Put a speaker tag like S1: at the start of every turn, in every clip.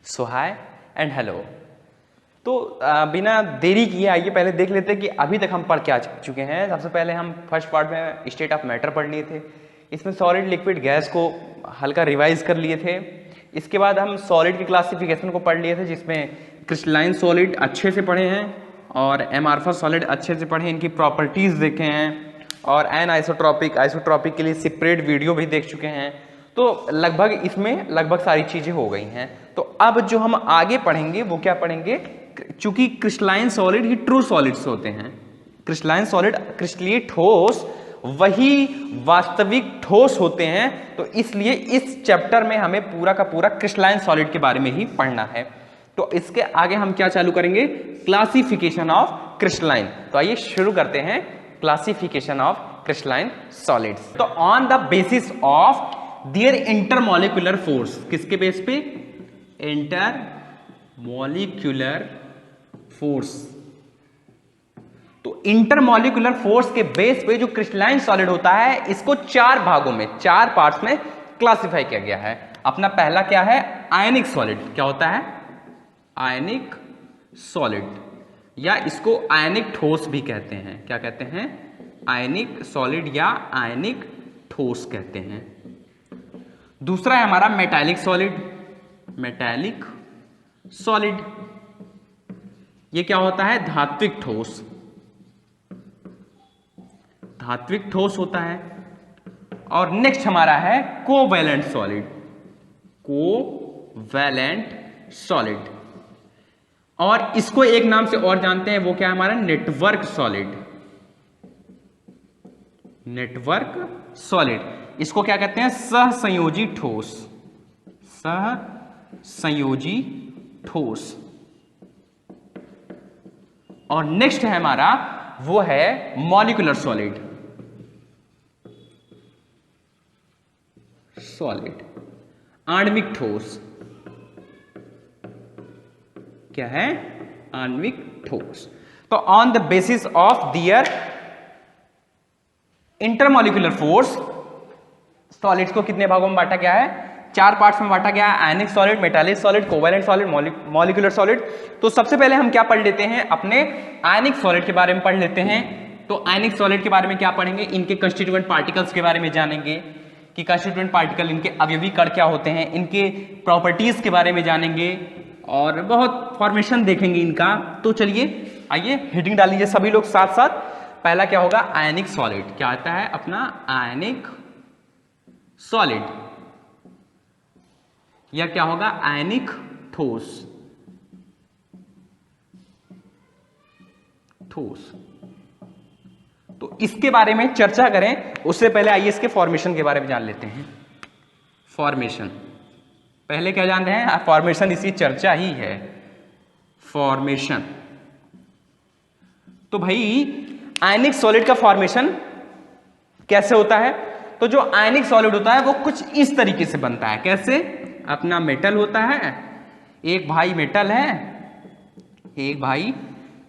S1: So hi and hello. तो बिना देरी किए आइए पहले देख लेते हैं कि अभी तक हम पढ़ क्या चुके हैं। सबसे पहले हम फर्स्ट पार्ट में स्टेट ऑफ मैटर पढ़ लिए थे। इसमें सॉलिड लिक्विड गैस को हल्का रिवाइज कर लिए थे। इसके बाद हम सॉलिड की क्लासिफिकेशन को पढ़ लिए थे, जिसमें क्रिस्टलाइन सॉलिड अच्छे से पढ़े हैं और एमार्फस सॉलिड अच्छे से पढ़े, इनकी प्रॉपर्टीज़ देखे हैं और एन आइसोट्रॉपिक के लिए सेपरेट वीडियो भी देख चुके हैं। तो लगभग इसमें लगभग सारी चीज़ें हो गई हैं। तो अब जो हम आगे पढ़ेंगे वो क्या पढ़ेंगे, चूंकि क्रिस्टलाइन सॉलिड ही ट्रू सॉलिड्स होते हैं, क्रिस्टलाइन सॉलिड क्रिस्टलीय ठोस वही वास्तविक ठोस होते हैं, तो इसलिए इस चैप्टर में हमें पूरा का पूरा क्रिस्टलाइन सॉलिड के बारे में ही पढ़ना है। तो इसके आगे हम क्या चालू करेंगे, क्लासिफिकेशन ऑफ क्रिस्टलाइन। तो आइए शुरू करते हैं क्लासिफिकेशन ऑफ क्रिस्टलाइन सॉलिड्स। तो on the basis of their intermolecular force, किसके बेस पे, इंटरमॉलिक्यूलर फोर्स। तो इंटरमॉलिक्यूलर फोर्स के बेस पे जो क्रिस्टलाइन सॉलिड होता है, इसको चार भागों में, चार पार्ट्स में क्लासिफाई किया गया है। अपना पहला क्या है, आयनिक सॉलिड। क्या होता है, आयनिक सॉलिड, या इसको आयनिक ठोस भी कहते हैं। क्या कहते हैं, आयनिक सॉलिड या आयनिक ठोस कहते हैं। दूसरा है हमारा मेटालिक सॉलिड। मेटालिक सॉलिड ये क्या होता है, धात्विक ठोस, धात्विक ठोस होता है। और नेक्स्ट हमारा है कोवैलेंट सॉलिड, कोवैलेंट सॉलिड, और इसको एक नाम से और जानते हैं, वो क्या है हमारा, नेटवर्क सॉलिड। नेटवर्क सॉलिड, इसको क्या कहते हैं, सहसंयोजी ठोस, सहसंयोजी ठोस। और नेक्स्ट है हमारा, वो है मॉलिक्यूलर सॉलिड, सॉलिड आणविक ठोस। क्या है, आणविक ठोस। तो on the basis of their intermolecular force, solids को कितने भागों में बांटा गया है, चार पार्ट्स में बांटा गया है, आयनिक solid, metallic solid, covalent solid, molecular solid. तो सबसे पहले हम क्या पढ़ लेते हैं, अपने आयनिक सॉलिड के बारे में पढ़ लेते हैं। तो आयनिक सॉलिड के बारे में क्या पढ़ेंगे, इनके कंस्टिट्यूएंट पार्टिकल्स के बारे में जानेंगे कि कंस्टिट्यूएंट पार्टिकल, इनके अवयवी कण क्या होते हैं, इनके प्रॉपर्टीज के बारे में जानेंगे और बहुत फॉर्मेशन देखेंगे इनका। तो चलिए आइए हेडिंग डाल लीजिए सभी लोग साथ साथ। पहला क्या होगा, आयनिक सॉलिड। क्या आता है अपना, आयनिक सॉलिड, या क्या होगा, आयनिक ठोस, ठोस। तो इसके बारे में चर्चा करें उससे पहले आइए इसके फॉर्मेशन के बारे में जान लेते हैं। फॉर्मेशन पहले क्या जान रहे हैं, फॉर्मेशन इसकी चर्चा ही है, फॉर्मेशन। तो भाई आयनिक सॉलिड का फॉर्मेशन कैसे होता है, तो जो आयनिक सॉलिड होता है वो कुछ इस तरीके से बनता है। कैसे, अपना मेटल होता है, एक भाई मेटल है, एक भाई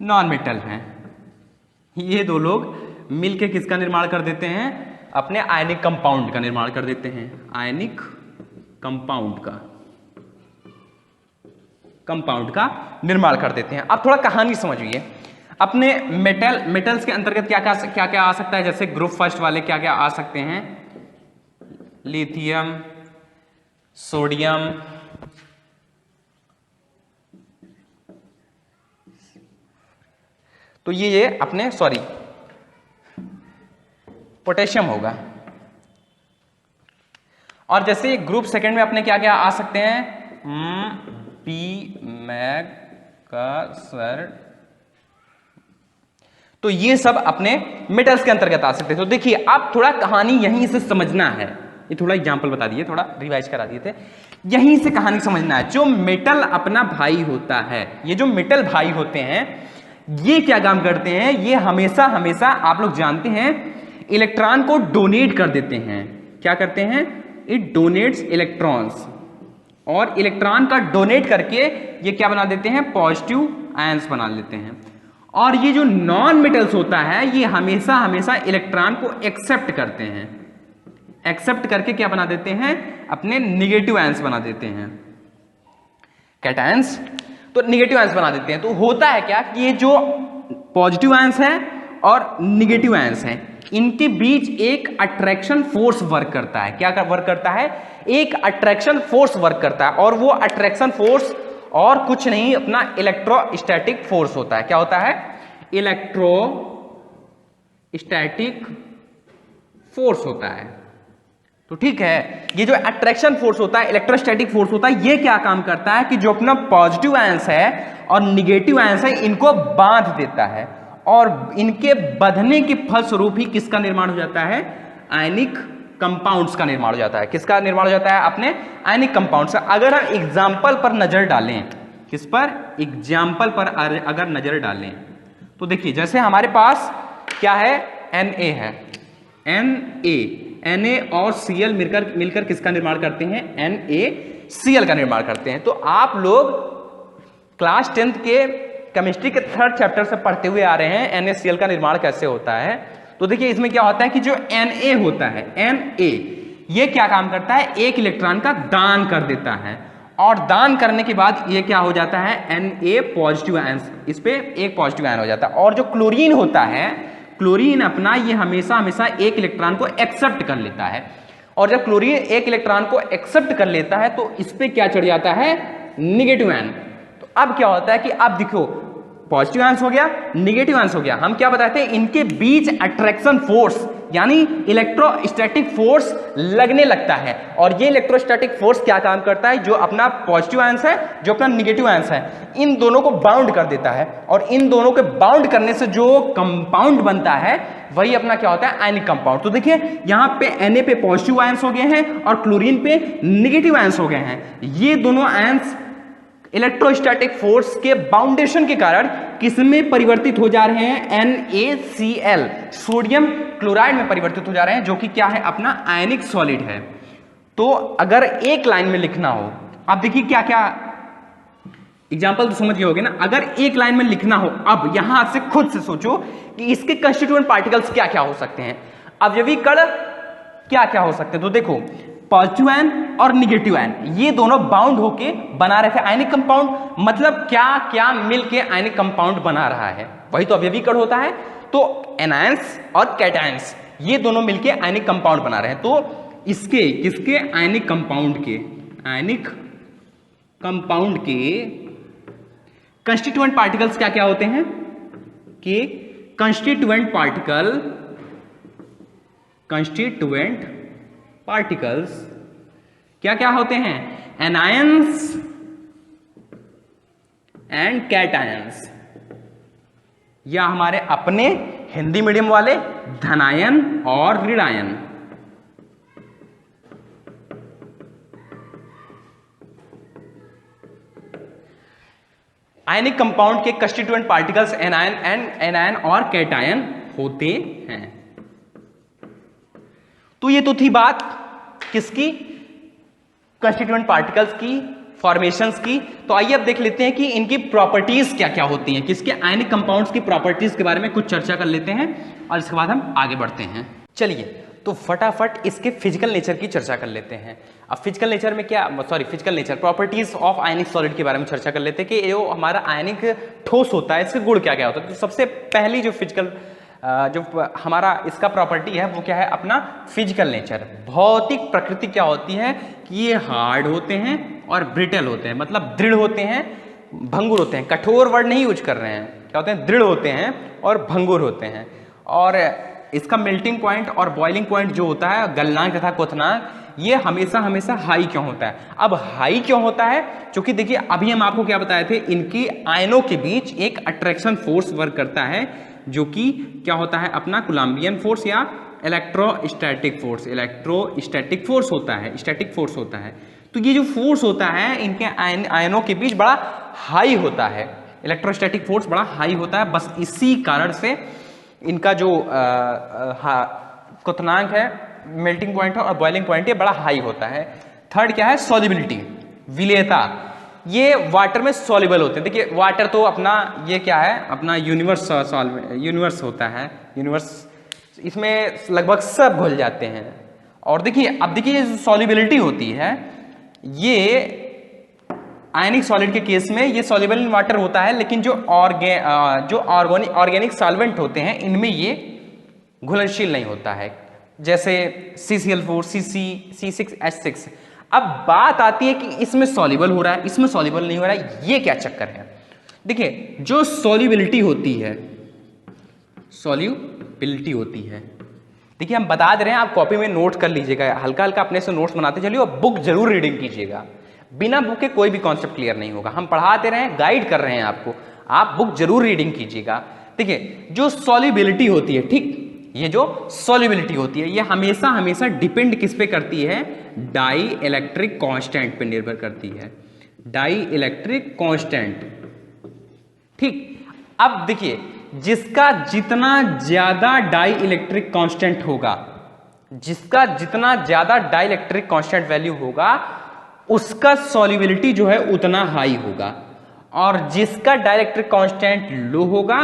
S1: नॉन मेटल है। ये दो लोग मिलके किसका निर्माण कर देते हैं, अपने आयनिक कंपाउंड का निर्माण कर देते हैं, आयनिक कंपाउंड का, कंपाउंड का निर्माण कर देते हैं। अब थोड़ा कहानी समझिए। अपने मेटल्स के अंतर्गत क्या क्या आ सकता है, जैसे ग्रुप फर्स्ट वाले क्या क्या आ सकते हैं, लिथियम, सोडियम, तो ये अपने पोटेशियम होगा। और जैसे ग्रुप सेकंड में अपने क्या क्या आ सकते हैं, पी मैग का सर, तो ये सब अपने मेटल्स के अंतर्गत आ सकते हैं। तो देखिए आप थोड़ा कहानी यहीं से समझना है, ये थोड़ा एग्जांपल बता दिए, थोड़ा रिवाइज करा दिए थे, यहीं से कहानी समझना है। जो मेटल अपना भाई होता है, ये जो मेटल भाई होते हैं, ये क्या काम करते हैं, ये हमेशा हमेशा आप लोग जानते हैं इलेक्ट्रॉन को डोनेट कर देते हैं। क्या करते हैं, इट डोनेट्स इलेक्ट्रॉन्स, और इलेक्ट्रॉन का डोनेट करके ये क्या बना देते हैं, पॉजिटिव आयंस बना लेते हैं। और ये जो नॉन मेटल्स होता है, ये हमेशा हमेशा इलेक्ट्रॉन को एक्सेप्ट करते हैं, एक्सेप्ट करके क्या बना देते हैं, अपने निगेटिव आयंस बना देते हैं। कैटायंस, तो निगेटिव आयंस बना देते हैं। तो होता है क्या कि ये जो पॉजिटिव आयंस हैं और निगेटिव आयंस हैं, इनके बीच एक अट्रैक्शन फोर्स वर्क करता है। क्या वर्क करता है? एक अट्रैक्शन फोर्स वर्क करता है, और वो अट्रैक्शन फोर्स और कुछ नहीं, अपना इलेक्ट्रोस्टैटिक फोर्स होता है। क्या होता है? इलेक्ट्रोस्टैटिक फोर्स होता है। तो ठीक है, ये जो अट्रैक्शन फोर्स होता है, इलेक्ट्रोस्टैटिक फोर्स होता है, ये क्या काम करता है कि जो अपना पॉजिटिव आयंस है और निगेटिव आयंस है, इनको बांध देता है, और इनके बंधने के फलस्वरूप ही किसका निर्माण हो जाता है? आयनिक कंपाउंड्स का निर्माण हो जाता है। किसका निर्माण हो जाता है? अपने आयनिक कंपाउंड्स का। अगर हम एग्जाम्पल पर नजर डालें, किस पर? एग्जाम्पल पर अगर नजर डालें तो देखिए, जैसे हमारे पास क्या है? Na है, Na और Cl मिलकर किसका निर्माण करते हैं? NaCl का निर्माण करते हैं। तो आप लोग क्लास 10th के केमिस्ट्री के 3rd चैप्टर से पढ़ते हुए आ रहे हैं NaCl का निर्माण कैसे होता है। तो देखिए, इसमें क्या होता है कि जो Na होता है, Na ये क्या काम करता है? एक इलेक्ट्रॉन का दान कर देता है, और दान करने के बाद ये क्या हो जाता है? Na पॉजिटिव आयन, इस पे एक पॉजिटिव आयन हो जाता है। और जो क्लोरीन होता है, क्लोरीन अपना ये हमेशा हमेशा एक इलेक्ट्रॉन को एक्सेप्ट कर लेता है, और जब क्लोरीन एक इलेक्ट्रॉन को एक्सेप्ट कर लेता है तो इस पे क्या चढ़ जाता है? Negative ion. तो अब क्या होता है कि अब देखो, पॉजिटिव आयंस हो गया, निगेटिव आयंस हो गया, हम क्या बताते हैं? इनके बीच अट्रैक्शन फोर्स यानी इलेक्ट्रोस्टैटिक फोर्स लगने लगता है, और ये इलेक्ट्रोस्टैटिक फोर्स क्या काम करता है? जो अपना पॉजिटिव आयंस है, जो अपना निगेटिव आयंस है, इन दोनों को बाउंड कर देता है, और इन दोनों के बाउंड करने से जो कंपाउंड बनता है वही अपना क्या होता है? Ionic compound. तो देखिए, यहां पे Na पे पॉजिटिव आयंस हो गए हैं और क्लोरीन पे निगेटिव आयंस हो गए हैं। ये दोनों आयंस इलेक्ट्रोस्टैटिक फोर्स के बाउंडेशन के कारण किसमें परिवर्तित हो जा रहे हैं? NaCl, सोडियम क्लोराइड में परिवर्तित हो जा रहे हैं, जो कि क्या है? अपना आयनिक सॉलिड है। तो अगर एक लाइन में लिखना हो, अब देखिए क्या क्या एग्जाम्पल तो समझ गए होगे ना। अगर एक लाइन में लिखना हो, अब यहां से खुद से सोचो कि इसके कंस्टिट्यूएंट पार्टिकल्स क्या क्या हो सकते हैं, अवयवी कण क्या क्या हो सकते हैं। तो देखो, पॉजिटिव आयन और निगेटिव आयन ये दोनों बाउंड होके बना रहे थे आयनिक कंपाउंड। मतलब क्या क्या मिलके आयनिक कंपाउंड बना रहा है? वही तो अवयवी कण होता है। तो एनायंस और कैटायंस ये दोनों मिलके आयनिक कंपाउंड बना रहे हैं। तो इसके किसके? आयनिक कंपाउंड के, आयनिक कंपाउंड के कंस्टिट्यूएंट पार्टिकल्स क्या क्या होते हैं? कि कंस्टिट्यूएंट पार्टिकल्स क्या क्या होते हैं? एनायंस एंड कैटायंस, या हमारे अपने हिंदी मीडियम वाले धनायन और ऋणायन। आयनिक कंपाउंड के कंस्टिट्यूएंट पार्टिकल्स एनायन और कैटायन होते हैं। तो ये तो थी बात किसकी? कंस्टिट्यूएंट पार्टिकल्स की, फॉर्मेशंस की। तो आइए अब देख लेते हैं कि इनकी प्रॉपर्टीज क्या क्या होती हैं, किसके आयनिक कंपाउंड्स की प्रॉपर्टीज के बारे में कुछ चर्चा कर लेते हैं, और इसके बाद हम आगे बढ़ते हैं। चलिए, तो फटाफट इसके फिजिकल नेचर की चर्चा कर लेते हैं। अब physical nature properties of ionic solid के बारे में चर्चा कर लेते हैं कि जो हमारा आयनिक ठोस होता है इसके गुण क्या क्या होता है। तो सबसे पहली जो फिजिकल जो हमारा इसका प्रॉपर्टी है वो क्या है? अपना फिजिकल नेचर, भौतिक प्रकृति क्या होती है कि ये हार्ड होते हैं और ब्रिटल होते हैं, मतलब दृढ़ होते हैं, भंगुर होते हैं। कठोर वर्ड नहीं यूज कर रहे हैं, क्या होते हैं? दृढ़ होते हैं और भंगुर होते हैं। और इसका मेल्टिंग पॉइंट और बॉइलिंग पॉइंट जो होता है, गलनांक तथा क्वथनांक, ये हमेशा हमेशा हाई क्यों होता है? अब हाई क्यों होता है? क्योंकि देखिए, अभी हम आपको क्या बताए थे, इनकी आयनों के बीच एक अट्रैक्शन फोर्स वर्क करता है, जो कि क्या होता है? अपना कोलम्बियन फोर्स या इलेक्ट्रोस्टैटिक फोर्स होता है, स्टैटिक फोर्स होता है। तो ये जो फोर्स होता है इनके आयनों के बीच बड़ा हाई होता है, इलेक्ट्रोस्टैटिक फोर्स बड़ा हाई होता है। बस इसी कारण से इनका जो क्वथनांक है, मेल्टिंग पॉइंट है और बॉइलिंग पॉइंट, ये बड़ा हाई होता है। थर्ड क्या है? सॉल्युबिलिटी, विलेयता। ये वाटर में सॉल्युबल होते हैं। देखिए, वाटर तो अपना ये क्या है? अपना यूनिवर्स होता है, यूनिवर्स, इसमें लगभग सब घुल जाते हैं। और देखिए, अब देखिए, ये सॉल्युबिलिटी होती है, ये आयनिक सॉलिड के केस में ये सॉल्युबल इन वाटर होता है, लेकिन जो ऑर्गेनिक सॉल्वेंट होते हैं इनमें ये घुलनशील नहीं होता है, जैसे CCl4, C6H6। अब बात आती है कि इसमें सॉल्युबल हो रहा है, इसमें सॉल्युबल नहीं हो रहा है, ये क्या चक्कर है? देखिए, जो सॉल्युबिलिटी होती है, सॉल्युबिलिटी होती है, देखिए हम बता दे रहे हैं, आप कॉपी में नोट कर लीजिएगा, हल्का हल्का अपने से नोट्स बनाते चलिए और बुक जरूर रीडिंग कीजिएगा। बिना बुक के कोई भी कॉन्सेप्ट क्लियर नहीं होगा। हम पढ़ाते रहे हैं, गाइड कर रहे हैं आपको, आप बुक जरूर रीडिंग कीजिएगा। देखिए, जो सॉल्युबिलिटी होती है, ठीक, ये जो सॉल्युबिलिटी होती है ये हमेशा हमेशा डिपेंड किस पे करती है? डाई इलेक्ट्रिक कांस्टेंट पे निर्भर करती है, डाई इलेक्ट्रिक कांस्टेंट। ठीक, अब देखिए, जिसका जितना ज्यादा डाई इलेक्ट्रिक कांस्टेंट होगा, जिसका जितना ज्यादा डाई इलेक्ट्रिक कांस्टेंट वैल्यू होगा, उसका सॉल्युबिलिटी जो है उतना हाई होगा, और जिसका डाई इलेक्ट्रिक कांस्टेंट लो होगा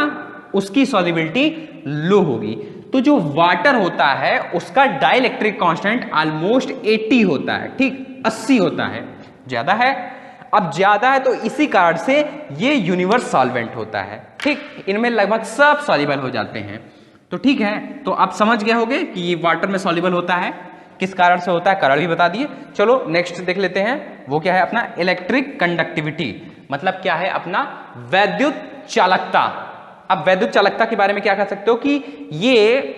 S1: उसकी सॉल्युबिलिटी लो होगी। तो जो वाटर होता है उसका डाई इलेक्ट्रिक कांस्टेंट ऑलमोस्ट 80 होता है, ठीक, 80 होता है, ज्यादा है। अब ज्यादा है तो इसी कारण से ये यूनिवर्स सॉल्वेंट होता है, ठीक, इनमें लगभग सब सॉल्युबल हो जाते हैं। तो ठीक है, तो आप समझ गए होंगे कि ये वाटर में सॉल्युबल होता है, किस कारण से होता है, कारण भी बता दिए। चलो नेक्स्ट देख लेते हैं, वो क्या है अपना इलेक्ट्रिक कंडक्टिविटी, मतलब क्या है अपना वैद्युत चालकता। अब वैद्युत चालकता के बारे में क्या कह सकते हो कि ये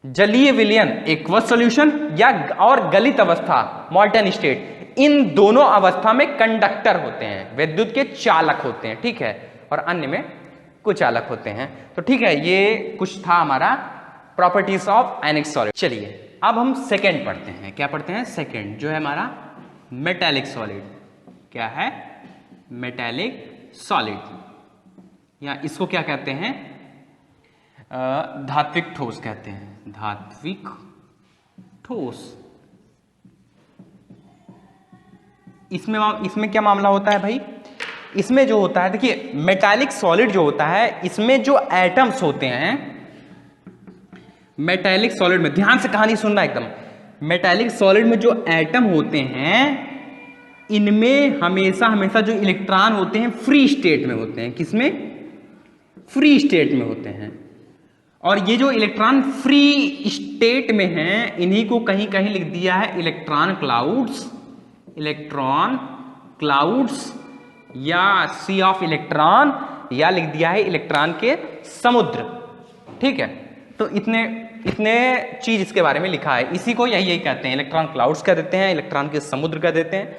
S1: जलीय विलयन एक्वस सॉल्यूशन या और गलित अवस्था मॉल्टन स्टेट, इन दोनों अवस्था में कंडक्टर होते हैं, विद्युत के चालक होते हैं, ठीक है, और अन्य में कुचालक होते हैं। तो ठीक है, ये कुछ था हमारा प्रॉपर्टीज ऑफ आयनिक सॉलिड। चलिए अब हम सेकेंड पढ़ते हैं, क्या पढ़ते हैं? सेकेंड जो है हमारा मेटालिक सॉलिड। क्या है? मेटालिक सॉलिड, या इसको क्या कहते हैं? धात्विक ठोस कहते हैं, धात्विक ठोस। इसमें क्या मामला होता है भाई? इसमें जो होता है, देखिए मेटालिक सॉलिड जो होता है इसमें जो एटम्स होते हैं, मेटालिक सॉलिड में ध्यान से कहानी सुनना एकदम, मेटालिक सॉलिड में जो एटम होते हैं इनमें हमेशा हमेशा जो इलेक्ट्रॉन होते हैं फ्री स्टेट में होते हैं। किसमें? फ्री स्टेट में होते हैं। और ये जो इलेक्ट्रॉन फ्री स्टेट में हैं इन्हीं को कहीं कहीं लिख दिया है इलेक्ट्रॉन क्लाउड्स, इलेक्ट्रॉन क्लाउड्स या सी ऑफ इलेक्ट्रॉन, या लिख दिया है इलेक्ट्रॉन के समुद्र। ठीक है, तो इतने चीज इसके बारे में लिखा है, इसी को यही कहते हैं, इलेक्ट्रॉन क्लाउड्स कह देते हैं, इलेक्ट्रॉन के समुद्र कह देते हैं,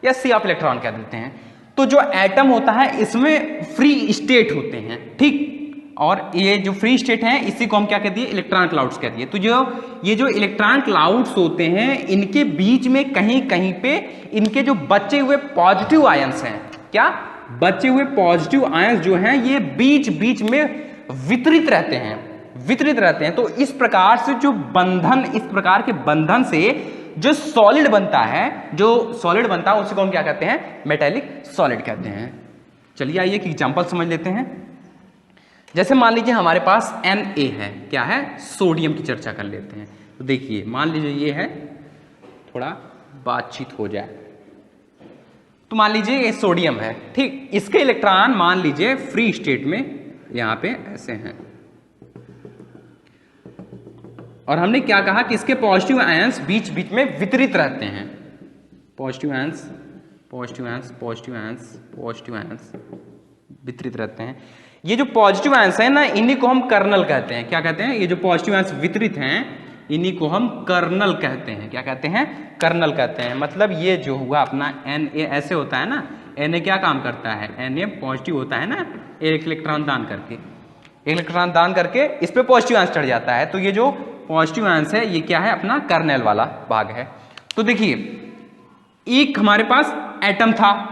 S1: या सी ऑफ इलेक्ट्रॉन कह देते हैं। तो जो एटम होता है इसमें फ्री स्टेट होते हैं, ठीक, और ये जो फ्री स्टेट है इसी को हम क्या कह दिए? इलेक्ट्रॉन क्लाउड्स कह दिए। तो ये जो इलेक्ट्रॉन क्लाउड्स होते हैं इनके बीच में कहीं कहीं पे इनके जो बचे हुए पॉजिटिव आयंस हैं, क्या बचे हुए पॉजिटिव आयंस जो हैं ये बीच बीच में वितरित रहते हैं, वितरित रहते हैं। तो इस प्रकार से जो बंधन, इस प्रकार के बंधन से जो सॉलिड बनता है, जो सॉलिड बनता है उसी को हम क्या कहते हैं? मेटालिक सॉलिड कहते हैं। चलिए आइए एक एग्जांपल समझ लेते हैं। जैसे मान लीजिए हमारे पास Na है, क्या है? सोडियम की चर्चा कर लेते हैं। तो देखिए मान लीजिए ये है, थोड़ा बातचीत हो जाए, तो मान लीजिए ये सोडियम है, ठीक, इसके इलेक्ट्रॉन मान लीजिए फ्री स्टेट में यहां पे ऐसे हैं, और हमने क्या कहा कि इसके पॉजिटिव आयंस बीच बीच में वितरित रहते हैं, positive ions, positive ions, positive ions, positive ions वितरित रहते हैं। ये जो पॉजिटिव आयंस है ना इन्हीं को हम कर्नल कहते हैं। क्या कहते हैं? ये जो पॉजिटिव आयंस वितरित हैं इन्हीं को हम कर्नल कहते हैं। क्या कहते हैं? कर्नल कहते हैं। मतलब ये जो हुआ अपना Na ऐसे होता है ना, Na क्या काम करता है? Na पॉजिटिव होता है ना, एक इलेक्ट्रॉन दान करके, इलेक्ट्रॉन दान करके इस पे पॉजिटिव आयंस चढ़ जाता है। तो ये जो पॉजिटिव आयंस है ये क्या है? अपना कर्नेल वाला भाग है। तो देखिए एक हमारे पास एटम था,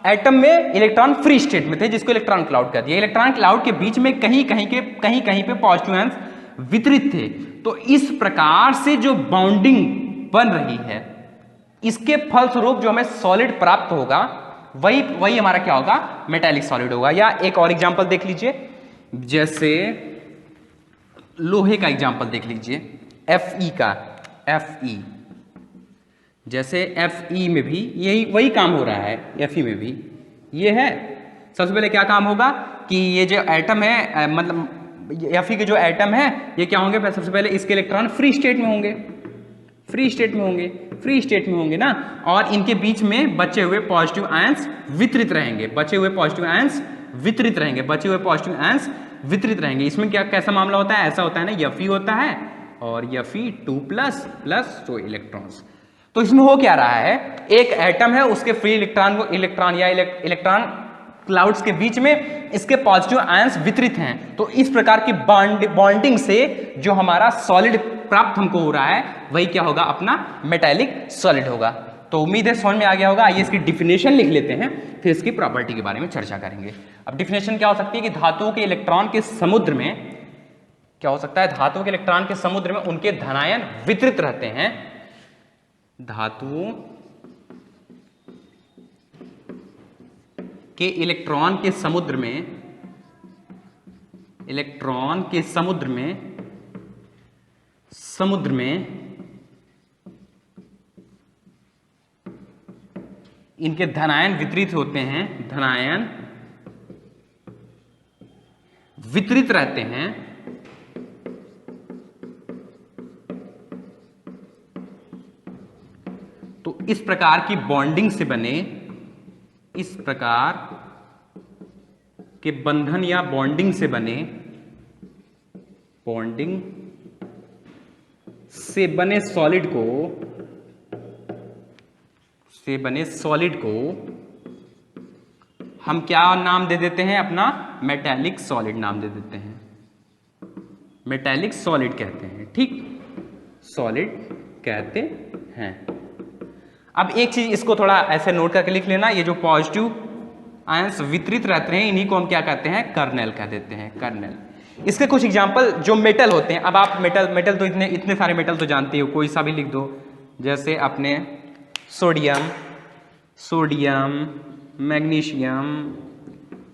S1: एटम में इलेक्ट्रॉन फ्री स्टेट में थे जिसको इलेक्ट्रॉन क्लाउड कहते हैं। इलेक्ट्रॉन क्लाउड के बीच में कहीं कहीं पे पॉजिटिव आयंस वितरित थे। तो इस प्रकार से जो बाउंडिंग बन रही है इसके फलस्वरूप जो हमें सॉलिड प्राप्त होगा वही हमारा क्या होगा? मेटालिक सॉलिड होगा। या एक और एग्जांपल देख लीजिए, जैसे लोहे का एग्जांपल देख लीजिए, Fe का, Fe जैसे Fe में भी यही वही काम हो रहा है, Fe में भी ये है। सबसे पहले क्या काम होगा कि ये जो एटम है मतलब Fe के जो एटम है ये क्या होंगे, सबसे पहले इसके इलेक्ट्रॉन फ्री स्टेट में होंगे, फ्री स्टेट में होंगे, फ्री स्टेट में होंगे ना, और इनके बीच में बचे हुए पॉजिटिव आयंस वितरित रहेंगे, बचे हुए पॉजिटिव आयंस वितरित रहेंगे, बचे हुए पॉजिटिव आयंस वितरित रहेंगे। इसमें क्या कैसा मामला होता है, ऐसा होता है ना, Fe होता है और Fe2+ प्लस 2 इलेक्ट्रॉन्स। तो इसमें हो क्या रहा है, एक एटम है उसके फ्री इलेक्ट्रॉन को इलेक्ट्रॉन या इलेक्ट्रॉन क्लाउड्स के बीच में इसके पॉजिटिव आयंस वितरित हैं। तो इस प्रकार की बॉन्डिंग से जो हमारा सॉलिड प्राप्त हमको हो रहा है वही क्या होगा, अपना मेटालिक सॉलिड होगा। तो उम्मीद है समझ में आ गया होगा। आइए इसकी डिफिनेशन लिख लेते हैं, फिर इसकी प्रॉपर्टी के बारे में चर्चा करेंगे। अब डिफिनेशन क्या हो सकती है कि धातुओं के इलेक्ट्रॉन के समुद्र में क्या हो सकता है, धातुओं के इलेक्ट्रॉन के समुद्र में उनके धनायन वितरित रहते हैं। धातुओं के इलेक्ट्रॉन के समुद्र में, इलेक्ट्रॉन के समुद्र में इनके धनायन वितरित होते हैं, धनायन वितरित रहते हैं। तो इस प्रकार की बॉन्डिंग से बने, इस प्रकार के बंधन या बॉन्डिंग से बने, बॉन्डिंग से बने सॉलिड को, से बने सॉलिड को हम क्या नाम दे देते हैं, अपना मेटालिक सॉलिड नाम दे देते हैं, मेटालिक सॉलिड कहते हैं। ठीक, सॉलिड कहते हैं। अब एक चीज इसको थोड़ा ऐसे नोट करके लिख लेना, ये जो पॉजिटिव आयंस वितरित रहते हैं इन्हीं को हम क्या कहते हैं, कर्नेल कह देते हैं, कर्नेल। इसके कुछ एग्जांपल जो मेटल होते हैं, अब आप मेटल तो इतने सारे मेटल तो जानते हो, कोई सा भी लिख दो, जैसे अपने sodium, magnesium,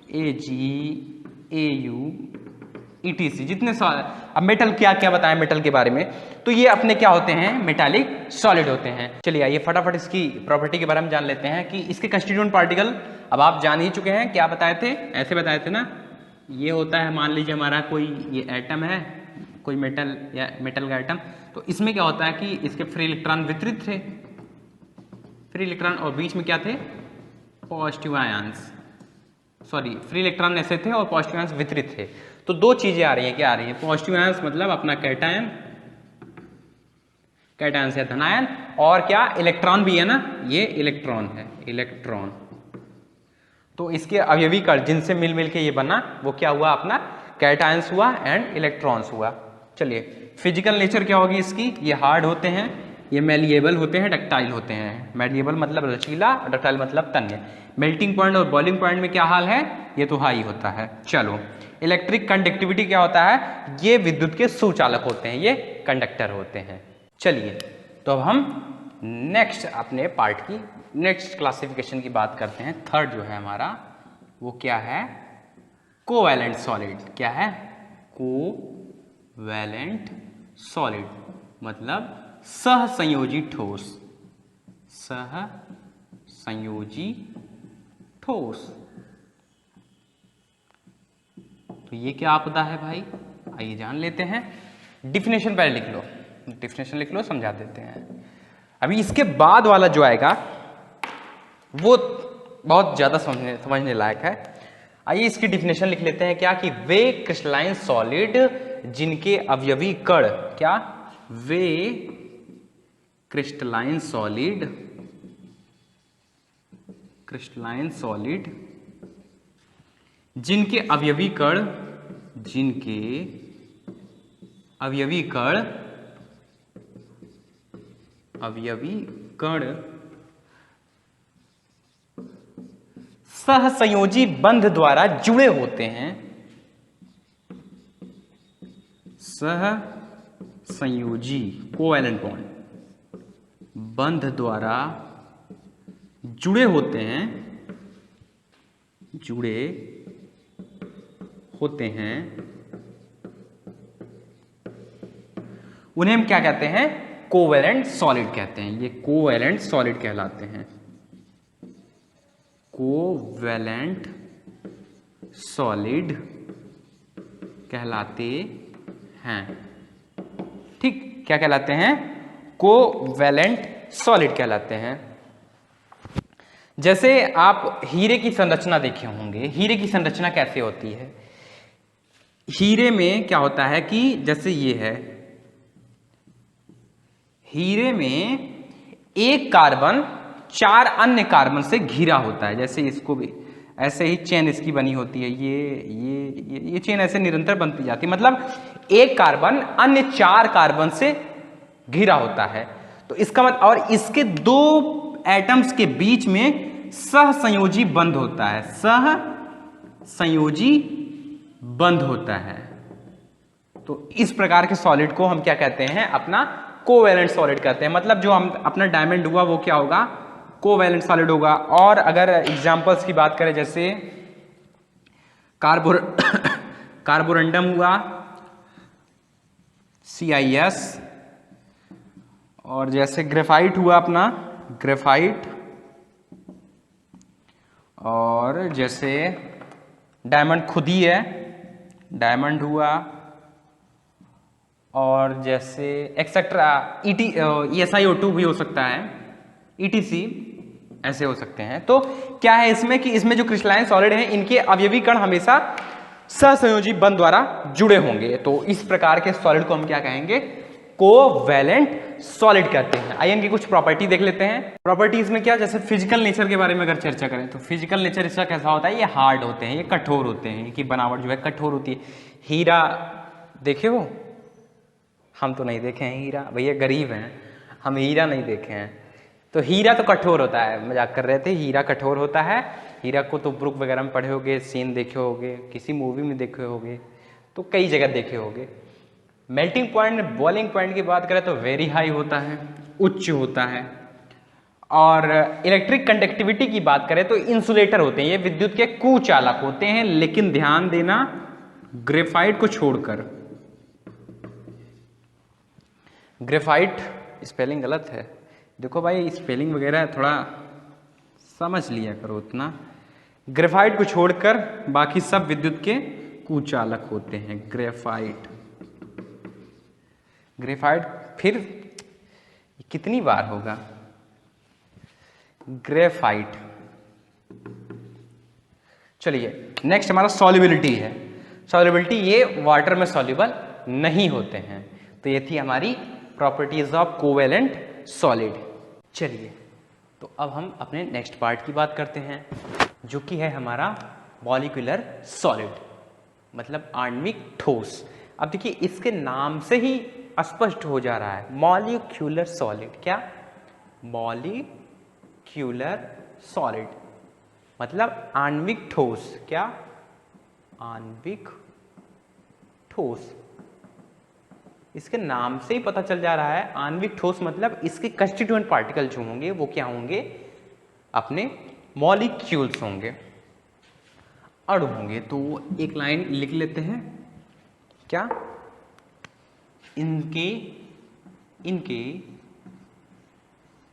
S1: Ag, Au, etc, जितने सारे। अब मेटल क्या क्या बताएं मेटल के बारे में, तो ये अपने क्या होते हैं, मेटालिक सॉलिड होते हैं। चलिए आइए फटाफट इसकी प्रॉपर्टी के बारे में जान लेते हैं कि इसके कंस्टिट्यूएंट पार्टिकल अब आप जान ही चुके हैं, क्या बताए थे, ऐसे बताए थे ना। ये होता है, मान लीजिए हमारा कोई ये एटम है, कोई मेटल या मेटल का एटम, तो इसमें क्या होता है कि इसके फ्री इलेक्ट्रॉन वितरित थे, फ्री इलेक्ट्रॉन, और बीच में क्या थे, positive ions, sorry free electron ऐसे थे और पॉजिटिव आयंस वितरित थे। तो दो चीजें आ रही हैं, क्या आ रही है, पॉजिटिव आयंस मतलब अपना कैटायन, कैटायन से धनायन, और क्या इलेक्ट्रॉन भी है ना, ये इलेक्ट्रॉन है, इलेक्ट्रॉन। तो इसके अवयवी कण जिनसे मिल मिल के ये बना, वो क्या हुआ, अपना कैटायंस हुआ एंड इलेक्ट्रॉन्स हुआ। चलिए फिजिकल नेचर क्या होगी इसकी, ये हार्ड होते हैं, ये मेलिएबल होते हैं, डक्टाइल होते हैं। मेलिएबल मतलब लचीला, डक्टाइल मतलब तन्य। मेल्टिंग पॉइंट और बॉइलिंग पॉइंट में क्या हाल है, ये तो हाई होता है। चलो इलेक्ट्रिक कंडक्टिविटी क्या होता है, ये विद्युत के सुचालक होते हैं, ये कंडक्टर होते हैं। चलिए तो अब हम नेक्स्ट अपने पार्ट की नेक्स्ट क्लासिफिकेशन की बात करते हैं। थर्ड जो है हमारा वो क्या है, कोवैलेंट सॉलिड। क्या है, कोवैलेंट सॉलिड मतलब सहसंयोजी ठोस, सहसंयोजी ठोस। तो ये क्या आपदा है भाई, आइए जान लेते हैं। डिफिनेशन पहले लिख लो, डिफिनेशन लिख लो, समझा देते हैं। अभी इसके बाद वाला जो आएगा वो बहुत ज्यादा समझने लायक है। आइए इसकी डिफिनेशन लिख लेते हैं, क्या कि वे क्रिस्टलाइन सॉलिड जिनके अवयवी कण, क्या, वे क्रिस्टलाइन सॉलिड, क्रिस्टलाइन सॉलिड जिनके अवयवी कण, जिनके अवयवी कण, अवयवी कण सहसंयोजी बंध द्वारा जुड़े होते हैं, सहसंयोजी कोवैलेंट बॉन्ड बंध द्वारा जुड़े होते हैं, जुड़े होते हैं, उन्हें हम क्या कहते हैं, कोवैलेंट सॉलिड कहते हैं, ये कोवैलेंट सॉलिड कहलाते हैं, कोवैलेंट सॉलिड कहलाते हैं। ठीक, क्या कहलाते हैं? कोवैलेंट सॉलिड कहलाते हैं। जैसे आप हीरे की संरचना देखे होंगे, हीरे की संरचना कैसे होती है? हीरे में क्या होता है कि जैसे ये है, हीरे में एक कार्बन 4 अन्य कार्बन से घिरा होता है। जैसे इसको भी ऐसे ही चेन इसकी बनी होती है, ये चेन ऐसे निरंतर बनती जाती है, मतलब एक कार्बन अन्य 4 कार्बन से घिरा होता है। तो इसका मतलब, और इसके 2 एटम्स के बीच में सहसंयोजी बंध होता है, सहसंयोजी बंध होता है। तो इस प्रकार के सॉलिड को हम क्या कहते हैं? अपना कोवैलेंट सॉलिड कहते हैं। मतलब जो हम अपना डायमंड हुआ वो क्या होगा? कोवैलेंट सॉलिड होगा। और अगर एग्जांपल्स की बात करें, जैसे कार्बोरंडम हुआ, CIS, और जैसे ग्रेफाइट हुआ अपना, ग्रेफाइट, और जैसे डायमंड खुद ही है, डायमंड हुआ, और जैसे एक्सेट्रा SiO2 भी हो सकता है, ETC, ऐसे हो सकते हैं। तो क्या है इसमें कि इसमें जो क्रिस्टलाइन सॉलिड हैं इनके अवयवी कण हमेशा सहसंयोजी बंध द्वारा जुड़े होंगे। तो इस प्रकार के सॉलिड को हम क्या कहेंगे? कोवैलेंट सॉलिड कहते हैं। आइए इनकी कुछ प्रॉपर्टी देख लेते हैं। प्रॉपर्टीज में क्या, जैसे फिजिकल नेचर के बारे में अगर चर्चा करें तो फिजिकल नेचर इसका कैसा होता है? ये हार्ड होते हैं, ये कठोर होते हैं, इनकी बनावट जो है कठोर होती है। हीरा देखे हो? हम तो नहीं देखे हैं हीरा, भैया गरीब हैं, हम हीरा नहीं देखे हैं। तो हीरा तो कठोर होता है, मजाक कर रहे थे, हीरा कठोर होता है। हीरा को तो ब्रुक वगैरह में पढ़े होगे, सीन देखे होगे, किसी मूवी में देखे होगे, तो कई जगह देखे होगे। मेल्टिंग पॉइंट, बॉइलिंग पॉइंट की बात करें तो वेरी हाई होता है, उच्च होता है। और इलेक्ट्रिक कंडक्टिविटी की बात करें तो इंसुलेटर होते हैं, ये विद्युत के कुचालक होते हैं। लेकिन ध्यान देना, ग्रेफाइट को छोड़कर, ग्रेफाइट स्पेलिंग गलत है, देखो भाई स्पेलिंग वगैरह थोड़ा समझ लिया करो उतना। ग्रेफाइट को छोड़कर बाकी सब विद्युत के कुचालक होते हैं। ग्रेफाइट, ग्रेफाइट, फिर कितनी बार होगा? ग्रेफाइट। चलिए नेक्स्ट हमारा सॉल्युबिलिटी है। सॉल्युबिलिटी, ये वाटर में सॉल्युबल नहीं होते हैं। तो ये थी हमारी प्रॉपर्टीज ऑफ कोवैलेंट सॉलिड। चलिए तो अब हम अपने नेक्स्ट पार्ट की बात करते हैं, जो कि है हमारा मॉलिक्यूलर सॉलिड, मतलब आणविक ठोस। अब देखिए इसके नाम से ही स्पष्ट हो जा रहा है, मॉलिक्यूलर सॉलिड। क्या? मॉलिक्यूलर सॉलिड मतलब आणविक ठोस। क्या? आणविक ठोस। इसके नाम से ही पता चल जा रहा है, आणविक ठोस मतलब इसके कंस्टिट्यूएंट पार्टिकल जो होंगे वो क्या होंगे? अपने मॉलिक्यूल्स होंगे, अणु होंगे। तो एक लाइन लिख लेते हैं, क्या? इनके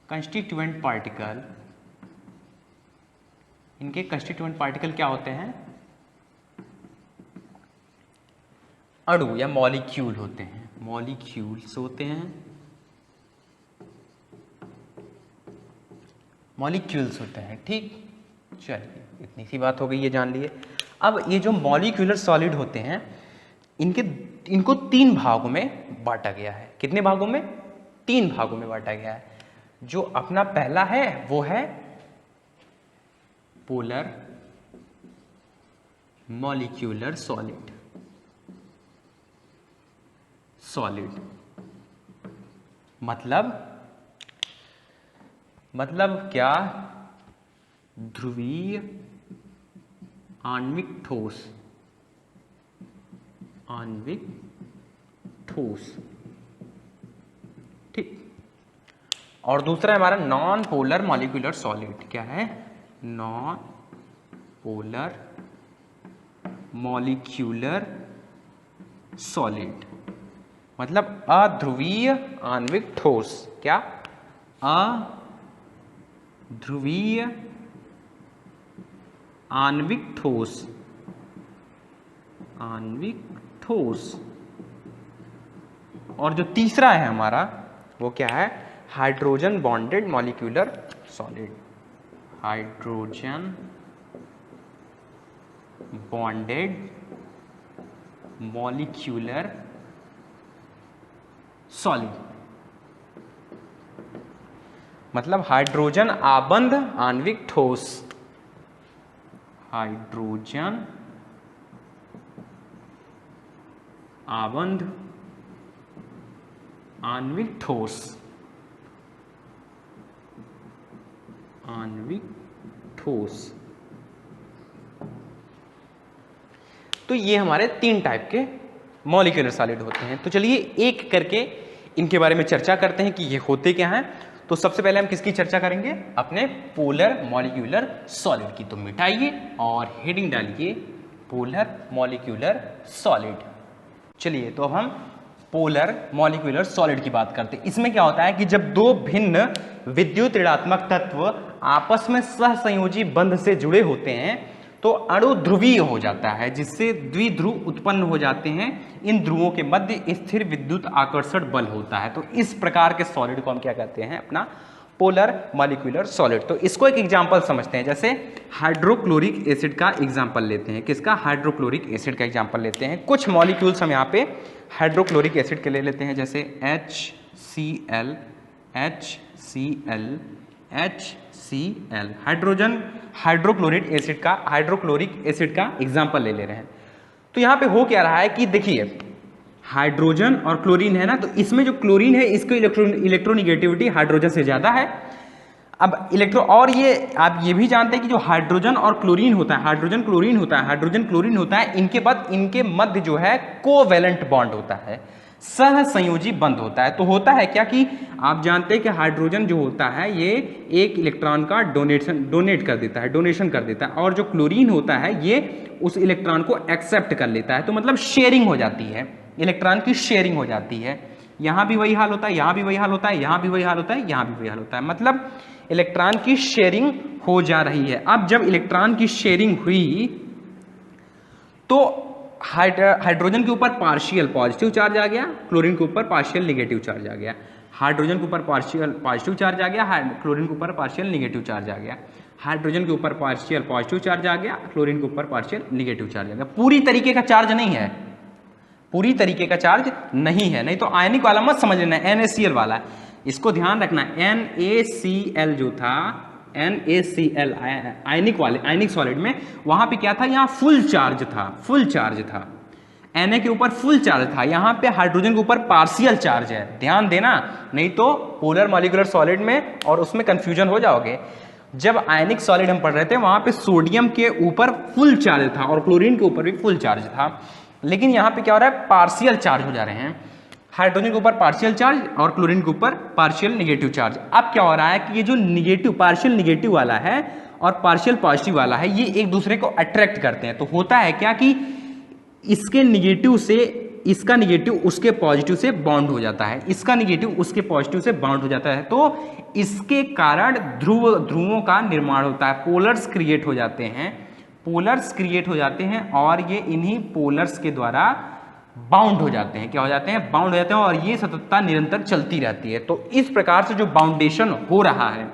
S1: कंस्टिट्यूएंट पार्टिकल, इनके कंस्टिट्यूएंट पार्टिकल क्या होते हैं? अणु या मॉलिक्यूल होते हैं, मॉलिक्यूल्स होते हैं, मॉलिक्यूल्स होते हैं। ठीक, चलिए इतनी सी बात हो गई, ये जान लिए। अब ये जो मॉलिक्यूलर सॉलिड होते हैं इनको 3 भागों में बांटा गया है। कितने भागों में? 3 भागों में बांटा गया है। जो अपना पहला है वो है पोलर मॉलिक्यूलर सॉलिड, सॉलिड मतलब क्या? ध्रुवीय आणविक ठोस, आणविक ठोस। ठीक, और दूसरा हमारा नॉन पोलर मॉलिक्यूलर सॉलिड। क्या है? Non polar molecular solid. मतलब अध्रुवीय आणविक ठोस। क्या? अध्रुवीय आणविक ठोस, आणविक ठोस। और जो तीसरा है हमारा वो क्या है? Hydrogen bonded molecular solid. Hydrogen bonded molecular solid, मतलब हाइड्रोजन आबंध आणविक ठोस। हाइड्रोजन आबंध आणविक ठोस, आणविक ठोस। तो ये हमारे 3 टाइप के मॉलिक्यूलर सॉलिड होते हैं। तो चलिए एक करके इनके बारे में चर्चा करते हैं कि ये होते क्या हैं। तो सबसे पहले हम किसकी चर्चा करेंगे? अपने पोलर मॉलिक्यूलर सॉलिड की। तो मिटाइए और हेडिंग डालिए पोलर मॉलिक्यूलर सॉलिड। चलिए तो अब हम पोलर मॉलिक्यूलर सॉलिड की बात करते हैं। इसमें क्या होता है कि जब दो भिन्न विद्युत ऋणात्मक तत्व आपस में सहसंयोजी बंध से जुड़े होते हैं तो अणु ध्रुवीय हो जाता है, जिससे द्विध्रुव उत्पन्न हो जाते हैं। इन ध्रुवों के मध्य स्थिर विद्युत आकर्षण बल होता है। तो इस प्रकार के सॉलिड को हम क्या कहते हैं? अपना पोलर मॉलिक्यूलर सॉलिड। तो इसको एक एग्जांपल समझते हैं, जैसे हाइड्रोक्लोरिक एसिड का एग्जांपल लेते हैं। किसका? हाइड्रोक्लोरिक एसिड का एग्जांपल लेते हैं। कुछ मॉलिक्यूल्स हम यहाँ पे हाइड्रोक्लोरिक एसिड के ले लेते हैं, जैसे HCl, HCl, HCl। Hydrochloric acid का एग्जांपल ले ले रहे हैं। तो यहाँ पे हो क्या रहा है कि देखिए हाइड्रोजन और क्लोरीन है ना, तो इसमें जो क्लोरीन है इसकी इलेक्ट्रोनिगेटिविटी हाइड्रोजन से ज्यादा है। अब और ये आप ये भी जानते हैं कि जो हाइड्रोजन और क्लोरीन होता है, हाइड्रोजन क्लोरीन होता है, इनके मध्य जो है कोवैलेंट बॉन्ड होता है, सहसंयोजी बंध होता है। तो होता है क्या कि आप जानते हैं कि हाइड्रोजन जो होता है ये एक इलेक्ट्रॉन का डोनेशन कर देता है, और जो क्लोरीन होता है ये उस इलेक्ट्रॉन को एक्सेप्ट कर लेता है। तो मतलब शेयरिंग हो जाती है, इलेक्ट्रॉन की शेयरिंग हो जाती है। यहां भी वही हाल होता है, यहां भी वही हाल होता है, यहां भी वही हाल होता है, यहां भी वही हाल होता है। मतलब इलेक्ट्रॉन की शेयरिंग हो जा रही है। अब जब इलेक्ट्रॉन की शेयरिंग हुई तो हाइड्रोजन के ऊपर पार्शियल पॉजिटिव चार्ज आ गया, क्लोरीन के ऊपर पार्शियल नेगेटिव चार्ज आ गया। हाइड्रोजन के ऊपर पार्शियल पॉजिटिव चार्ज आ गया, क्लोरीन के ऊपर पार्शियल नेगेटिव चार्ज आ गया। हाइड्रोजन के ऊपर पार्शियल पॉजिटिव चार्ज आ गया, क्लोरीन के ऊपर पार्शियल नेगेटिव चार्ज आ गया। पूरी तरीके का चार्ज नहीं है, पूरी तरीके का चार्ज नहीं है, नहीं तो आयनिक वाला मत समझ लेना, NaCl वाला है, इसको ध्यान रखना। NaCl जो था, NaCl आयनिक सॉलिड में, वहां पे क्या था? यहाँ फुल चार्ज था, Na के ऊपर फुल चार्ज था, यहाँ पे हाइड्रोजन के ऊपर पार्शियल चार्ज है। ध्यान देना, नहीं तो पोलर मॉलिक्यूलर सॉलिड में और उसमें कंफ्यूजन हो जाओगे। जब आयनिक सॉलिड हम पढ़ रहे थे वहां पे सोडियम के ऊपर फुल चार्ज था और क्लोरीन के ऊपर भी फुल चार्ज था, लेकिन यहाँ पे क्या हो रहा है? पार्शियल चार्ज हो जा रहे हैं। हाइड्रोजन के ऊपर पार्शियल चार्ज और क्लोरीन के ऊपर पार्शियल नेगेटिव चार्ज। अब क्या हो रहा है कि ये जो पार्शियल नेगेटिव वाला है और पार्शियल पॉजिटिव वाला है, ये एक दूसरे को अट्रैक्ट करते हैं। तो होता है क्या कि इसके नेगेटिव से इसका नेगेटिव उसके पॉजिटिव से बॉन्ड हो जाता है, इसका नेगेटिव उसके पॉजिटिव से बॉन्ड हो जाता है। तो इसके कारण ध्रुवों का निर्माण होता है, पोलर्स क्रिएट हो जाते हैं, और ये इन्हीं पोलर्स के द्वारा बाउंड हो जाते हैं। क्या हो जाते हैं? बाउंड हो जाते हैं, और ये सततता निरंतर चलती रहती है। तो इस प्रकार से जो बाउंडेशन हो रहा है,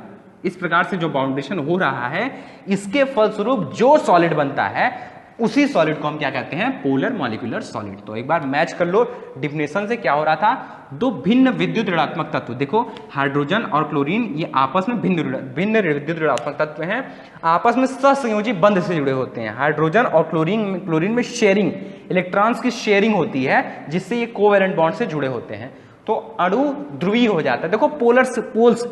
S1: इसके फलस्वरूप जो सॉलिड बनता है उसी सॉलिड को हम क्या कहते हैं? Polar molecular solid. तो एक बार मैच कर लो डिफिनेशन से, क्या हो रहा था? दो भिन्न विद्युत ऋणात्मक तत्व, देखो हाइड्रोजन और क्लोरीन ये आपस में भिन्न विद्युत ऋणात्मक तत्व हैं, आपस में सहसंयोजी बंध से जुड़े होते हैं। हाइड्रोजन और क्लोरीन में शेयरिंग, इलेक्ट्रॉन्स की शेयरिंग होती है, जिससे ये कोवैलेंट बॉन्ड से जुड़े होते हैं। तो अणु ध्रुवीय हो जाता है। देखो पोल्स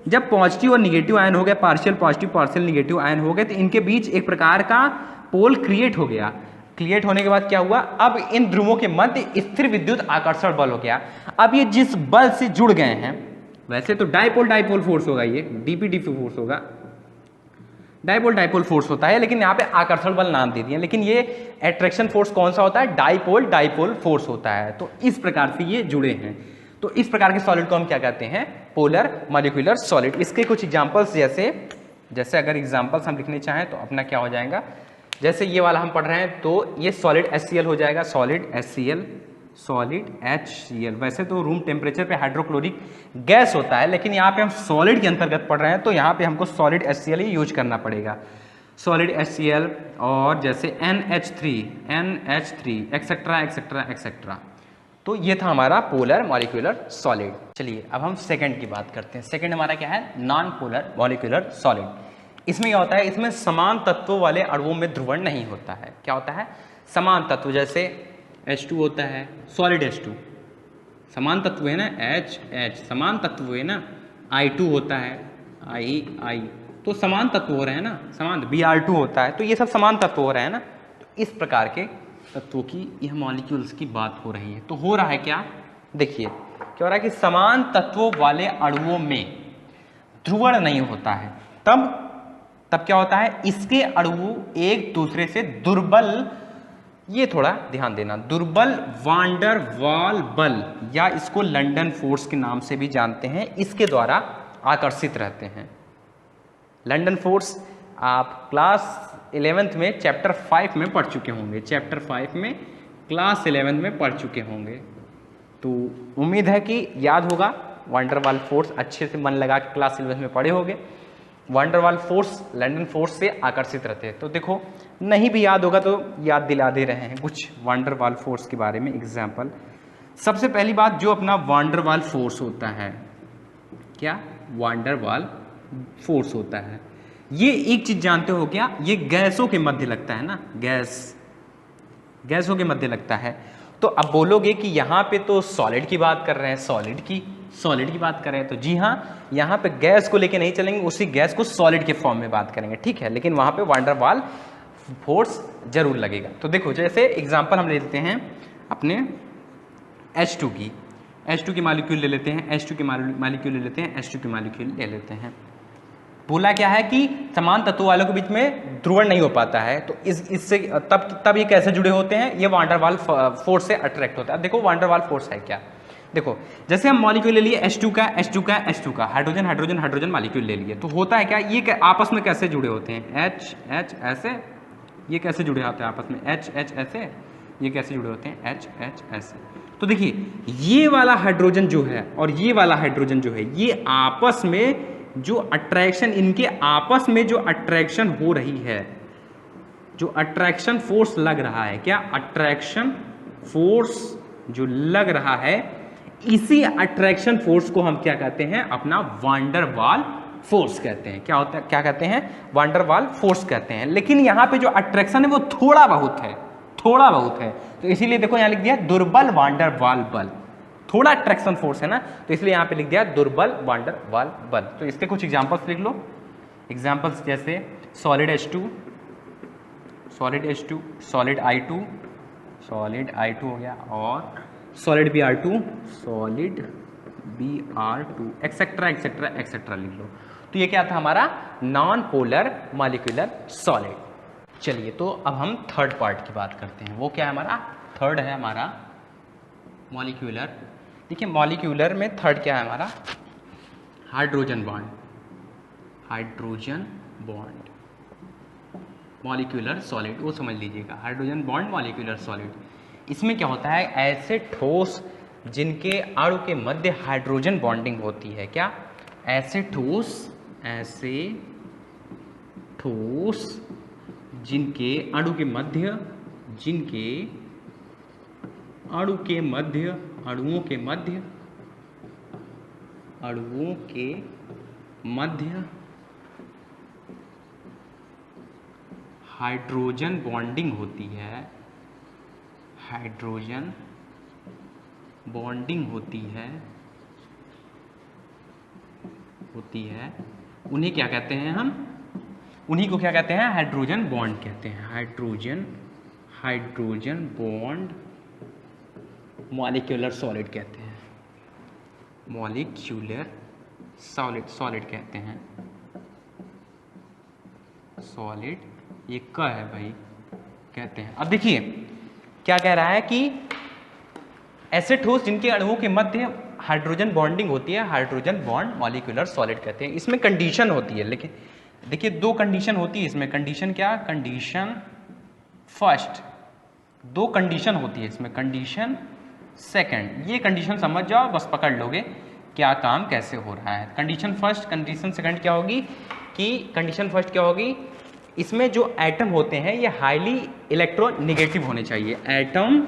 S1: जब पॉजिटिव और निगेटिव आयन हो गए, partial positive partial negative ion हो गए, तो इनके बीच एक प्रकार का पोल क्रिएट हो गया। क्रिएट होने के बाद क्या हुआ? अब इन ध्रुवों के मध्य स्थिर विद्युत आकर्षण बल हो गया। अब ये जिस बल से जुड़ गए हैं, वैसे तो डाइपोल फोर्स होगा, ये dp फोर्स होगा, डाइपोल डाइपोल फोर्स होता है, लेकिन यहाँ पे आकर्षण बल नाम दे दिए, लेकिन ये अट्रैक्शन फोर्स कौन सा होता है, डाइपोल डाइपोल फोर्स होता है। तो इस प्रकार से ये जुड़े हैं। तो इस प्रकार के सॉलिड को हम क्या कहते हैं, पोलर मॉलिक्यूलर सॉलिड। इसके कुछ एग्जांपल्स जैसे अगर एग्जांपल्स हम लिखने चाहें तो अपना क्या हो जाएगा, जैसे ये वाला हम पढ़ रहे हैं तो ये सॉलिड HCl हो जाएगा, सॉलिड HCl, सॉलिड HCl। वैसे तो रूम टेम्परेचर पे हाइड्रोक्लोरिक गैस होता है, लेकिन यहाँ पे हम सॉलिड के अंतर्गत पढ़ रहे हैं तो यहाँ पे हमको सॉलिड HCl ही यूज करना पड़ेगा, सॉलिड HCl। और जैसे NH3 एक्सेट्रा एक्सेट्रा एक्सेट्रा। तो ये था हमारा पोलर मॉलिक्यूलर सॉलिड। चलिए अब हम सेकंड की बात करते हैं। सेकंड हमारा क्या है, नॉन पोलर मॉलिक्यूलर सॉलिड। इसमें क्या होता है, इसमें समान तत्वों वाले अणुओं में ध्रुवण नहीं होता है। क्या होता है, समान तत्व, जैसे H2 होता है, सॉलिड H2 समान तत्व है ना, H समान तत्व है ना, I2 होता है, I तो समान तत्व हो रहे हैं ना, समान Br2 होता है, तो ये सब समान तत्व हो रहे हैं ना। तो इस प्रकार के तत्वों की यह मॉलिक्यूल्स की बात हो रही है। तो हो रहा है क्या, देखिए क्या हो रहा है कि समान तत्वों वाले अणुओं में ध्रुवण नहीं होता है, तब क्या होता है, इसके अणु एक दूसरे से दुर्बल, ये थोड़ा ध्यान देना, दुर्बल वांडर वाल बल या इसको लंदन फोर्स के नाम से भी जानते हैं, इसके द्वारा आकर्षित रहते हैं। लंदन फोर्स आप क्लास 11th में चैप्टर 5 में पढ़ चुके होंगे, चैप्टर 5 में क्लास 11 में पढ़ चुके होंगे। तो उम्मीद है कि याद होगा, वांडरवाल फोर्स अच्छे से मन लगा के क्लास 11 में पढ़े होंगे। वांडरवाल फोर्स लंदन फोर्स से आकर्षित रहते हैं। तो देखो नहीं भी याद होगा तो याद दिला दे रहे हैं कुछ वांडरवाल फोर्स के बारे में एग्जाम्पल। सबसे पहली बात, जो अपना वांडरवाल फोर्स होता है, क्या वांडरवाल फोर्स होता है, ये एक चीज जानते हो क्या, ये गैसों के मध्य लगता है ना, गैसों के मध्य लगता है। तो अब बोलोगे कि यहाँ पे तो सॉलिड की बात कर रहे हैं, सॉलिड की बात कर रहे हैं, तो जी हाँ, यहाँ पे गैस को लेके नहीं चलेंगे, उसी गैस को सॉलिड के फॉर्म में बात करेंगे, ठीक है, लेकिन वहाँ पे वांडरवाल फोर्स जरूर लगेगा। तो देखो जैसे एग्जांपल हम ले लेते हैं अपने H2 की मॉलिक्यूल ले लेते हैं, H2 की मॉलिक्यूल ले लेते हैं, H2 की मॉलिक्यूल ले लेते हैं। बोला क्या है कि समान तत्वों वालों के बीच में ध्रुवण नहीं हो पाता है, तो इससे तब ये कैसे जुड़े होते हैं, ये वांडरवाल फोर्स से अट्रैक्ट होता है। देखो वांडरवाल फोर्स है क्या, देखो जैसे हम मॉलिक्यूल ले लिए H2 का हाइड्रोजन मॉलिक्यूल ले लिए, तो होता है क्या, ये आपस में कैसे जुड़े होते हैं, H ऐसे, ये कैसे जुड़े होते हैं आपस में, H ऐसे, ये कैसे जुड़े होते हैं, H ऐसे। तो देखिए ये वाला हाइड्रोजन जो है और ये वाला हाइड्रोजन जो है, ये आपस में जो अट्रैक्शन, इनके आपस में जो अट्रैक्शन हो रही है, जो अट्रैक्शन फोर्स लग रहा है, क्या अट्रैक्शन फोर्स जो लग रहा है, इसी अट्रैक्शन फोर्स को हम क्या कहते हैं, अपना वांडरवाल फोर्स कहते हैं। क्या होता है, क्या कहते हैं, वांडरवाल फोर्स कहते हैं। लेकिन यहाँ पे जो अट्रैक्शन है वो थोड़ा बहुत है, तो इसीलिए देखो यहाँ लिख दिया दुर्बल वांडरवाल बल, थोड़ा अट्रैक्शन फोर्स है ना, तो इसलिए यहाँ पे लिख दिया दुर्बल वांडरवाल बल। तो इसके कुछ एग्जांपल्स लिख लो, एग्जांपल्स जैसे सॉलिड H2, सॉलिड I2 हो गया, और solid Br2, etcetera etcetera etcetera लिख लो। तो ये क्या था हमारा नॉन पोलर मॉलिक्यूलर सॉलिड। चलिए तो अब हम थर्ड पार्ट की बात करते हैं। वो क्या है हमारा, थर्ड है हमारा मॉलिक्यूलर। देखिए मॉलिक्यूलर में थर्ड क्या है हमारा, हाइड्रोजन बॉन्ड मॉलिक्यूलर सॉलिड, वो समझ लीजिएगा, हाइड्रोजन बॉन्ड मॉलिक्यूलर सॉलिड। इसमें क्या होता है, ऐसे ठोस जिनके अणु के मध्य हाइड्रोजन बॉन्डिंग होती है, क्या ऐसे ठोस जिनके अणु के मध्य हाइड्रोजन बॉन्डिंग होती है, उन्हें क्या कहते हैं हम, उन्हीं को क्या कहते हैं, हाइड्रोजन बॉन्ड कहते हैं, हाइड्रोजन बॉन्ड मॉलिक्यूलर सॉलिड कहते हैं, मॉलिक्यूलर सॉलिड कहते हैं। सॉलिड, ये क है भाई, कहते हैं। अब देखिए क्या कह रहा है कि ऐसे ठोस जिनके अणुओं के मध्य हाइड्रोजन बॉन्डिंग होती है, हाइड्रोजन बॉन्ड मॉलिक्यूलर सॉलिड कहते हैं। इसमें कंडीशन होती है, लेकिन देखिए दो कंडीशन होती है इसमें। कंडीशन क्या? कंडीशन फर्स्ट, दो कंडीशन होती है इसमें, कंडीशन सेकंड। ये कंडीशन समझ जाओ, बस पकड़ लोगे क्या काम कैसे हो रहा है। कंडीशन फर्स्ट, कंडीशन सेकंड क्या होगी कि कंडीशन फर्स्ट क्या होगी, इसमें जो एटम होते हैं ये हाईली इलेक्ट्रोनेगेटिव होने चाहिए। एटम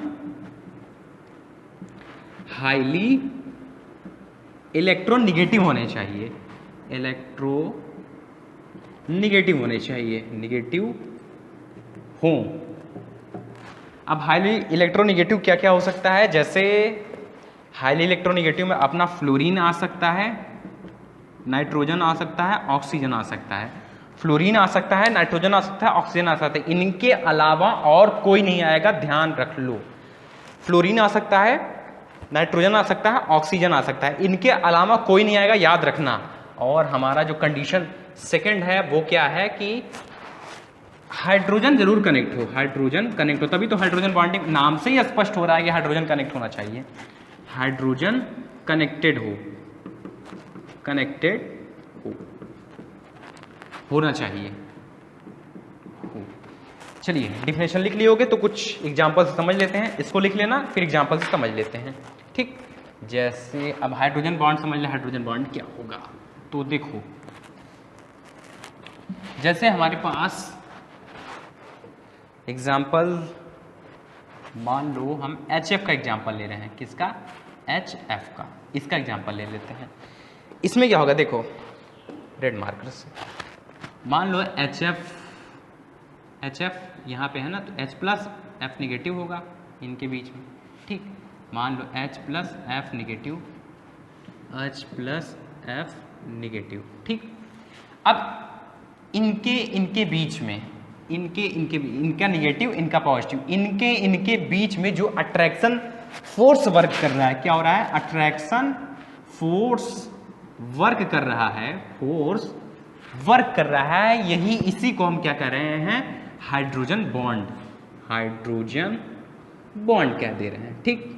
S1: हाईली इलेक्ट्रोनेगेटिव होने चाहिए, इलेक्ट्रोनेगेटिव होने चाहिए, निगेटिव हो। अब हाईली इलेक्ट्रोनेगेटिव क्या क्या हो सकता है, जैसे हाईली इलेक्ट्रोनेगेटिव में अपना फ्लोरीन आ सकता है, नाइट्रोजन आ सकता है, ऑक्सीजन आ सकता है। फ्लोरीन आ सकता है, नाइट्रोजन आ सकता है, ऑक्सीजन आ सकता है। इनके अलावा और कोई नहीं आएगा, ध्यान रख लो। फ्लोरीन आ सकता है, नाइट्रोजन आ सकता है, ऑक्सीजन आ सकता है, इनके अलावा कोई नहीं आएगा, याद रखना। और हमारा जो कंडीशन सेकंड है वो क्या है कि हाइड्रोजन जरूर कनेक्ट हो, हाइड्रोजन कनेक्ट हो, तभी तो हाइड्रोजन बॉन्डिंग, नाम से ही स्पष्ट हो रहा है कि हाइड्रोजन कनेक्ट होना चाहिए। हाइड्रोजन कनेक्टेड हो, कनेक्टेड होना चाहिए। चलिए डिफिनेशन लिख लिए होगे तो कुछ एग्जांपल से समझ लेते हैं। इसको लिख लेना, फिर एग्जांपल से समझ लेते हैं, ठीक। जैसे अब हाइड्रोजन बॉन्ड समझ ले, हाइड्रोजन बॉन्ड क्या होगा। तो देखो जैसे हमारे पास एग्जाम्पल, मान लो हम HF का एग्जाम्पल ले रहे हैं। किसका? HF का। इसका एग्जाम्पल ले लेते हैं। इसमें क्या होगा, देखो रेड मार्कर से मान लो HF यहाँ पे है ना, तो H प्लस F निगेटिव होगा इनके बीच में, ठीक। मान लो H plus F negative, H plus F negative, ठीक। अब इनके बीच में इनका निगेटिव, इनका पॉजिटिव, इनके बीच में जो अट्रैक्शन फोर्स वर्क कर रहा है, क्या हो रहा है? अट्रैक्शन फोर्स वर्क कर रहा है, फोर्स वर्क कर रहा है। यही इसी को हम क्या कह रहे हैं? हाइड्रोजन बॉन्ड, हाइड्रोजन बॉन्ड कह दे रहे हैं, ठीक।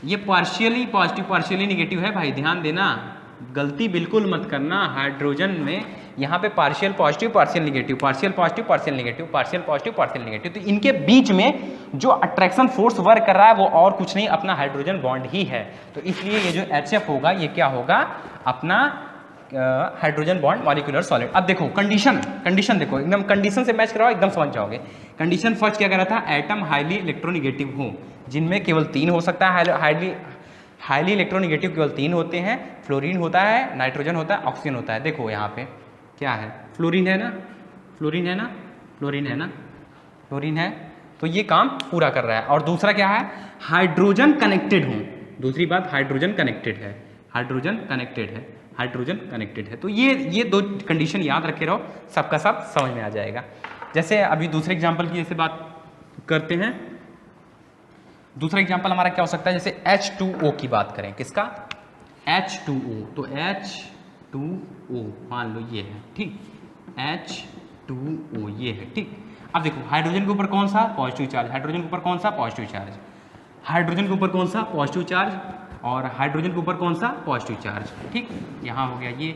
S1: ये पार्शियली पॉजिटिव पार्शियली निगेटिव है भाई, ध्यान देना, गलती बिल्कुल मत करना। हाइड्रोजन में यहाँ पे partial positive partial negative, partial positive partial negative, partial positive partial negative, तो इनके बीच में जो अट्रैक्शन फोर्स वर्क कर रहा है वो और कुछ नहीं, अपना हाइड्रोजन बॉन्ड ही है। तो इसलिए ये जो HF होगा ये क्या होगा? अपना हाइड्रोजन बॉन्ड मॉलिक्यूलर सॉलिड। अब देखो कंडीशन देखो, एकदम कंडीशन से मैच कराओ, एकदम समझ जाओगे। कंडीशन फर्स्ट क्या कह रहा था? एटम हाईली इलेक्ट्रोनेगेटिव हो, जिनमें केवल 3 हो सकता है। हाईली इलेक्ट्रोनेगेटिव केवल 3 होते हैं। फ्लोरीन होता है, नाइट्रोजन होता है, ऑक्सीजन होता है। देखो यहाँ पे क्या है? फ्लोरीन है ना, फ्लोरीन है ना, फ्लोरीन है ना, फ्लोरीन है, तो ये काम पूरा कर रहा है। और दूसरा क्या है? हाइड्रोजन कनेक्टेड हो। दूसरी बात, हाइड्रोजन कनेक्टेड है, हाइड्रोजन कनेक्टेड है, हाइड्रोजन कनेक्टेड है। तो ये दो कंडीशन याद रखे रहो, सबका सब समझ में आ जाएगा। जैसे अभी दूसरे एग्जाम्पल की जैसे बात करते हैं, दूसरा एग्जाम्पल हमारा क्या हो सकता है? जैसे H2O की बात करें, किसका? H2O, तो H2O मान लो ये है, ठीक। H2O ये है, ठीक। अब देखो हाइड्रोजन के ऊपर कौन सा? Positive charge. हाइड्रोजन के ऊपर कौन सा? Positive charge. हाइड्रोजन के ऊपर कौन सा? Positive charge. और हाइड्रोजन के ऊपर कौन सा? पॉजिटिव चार्ज, ठीक। यहाँ हो गया ये।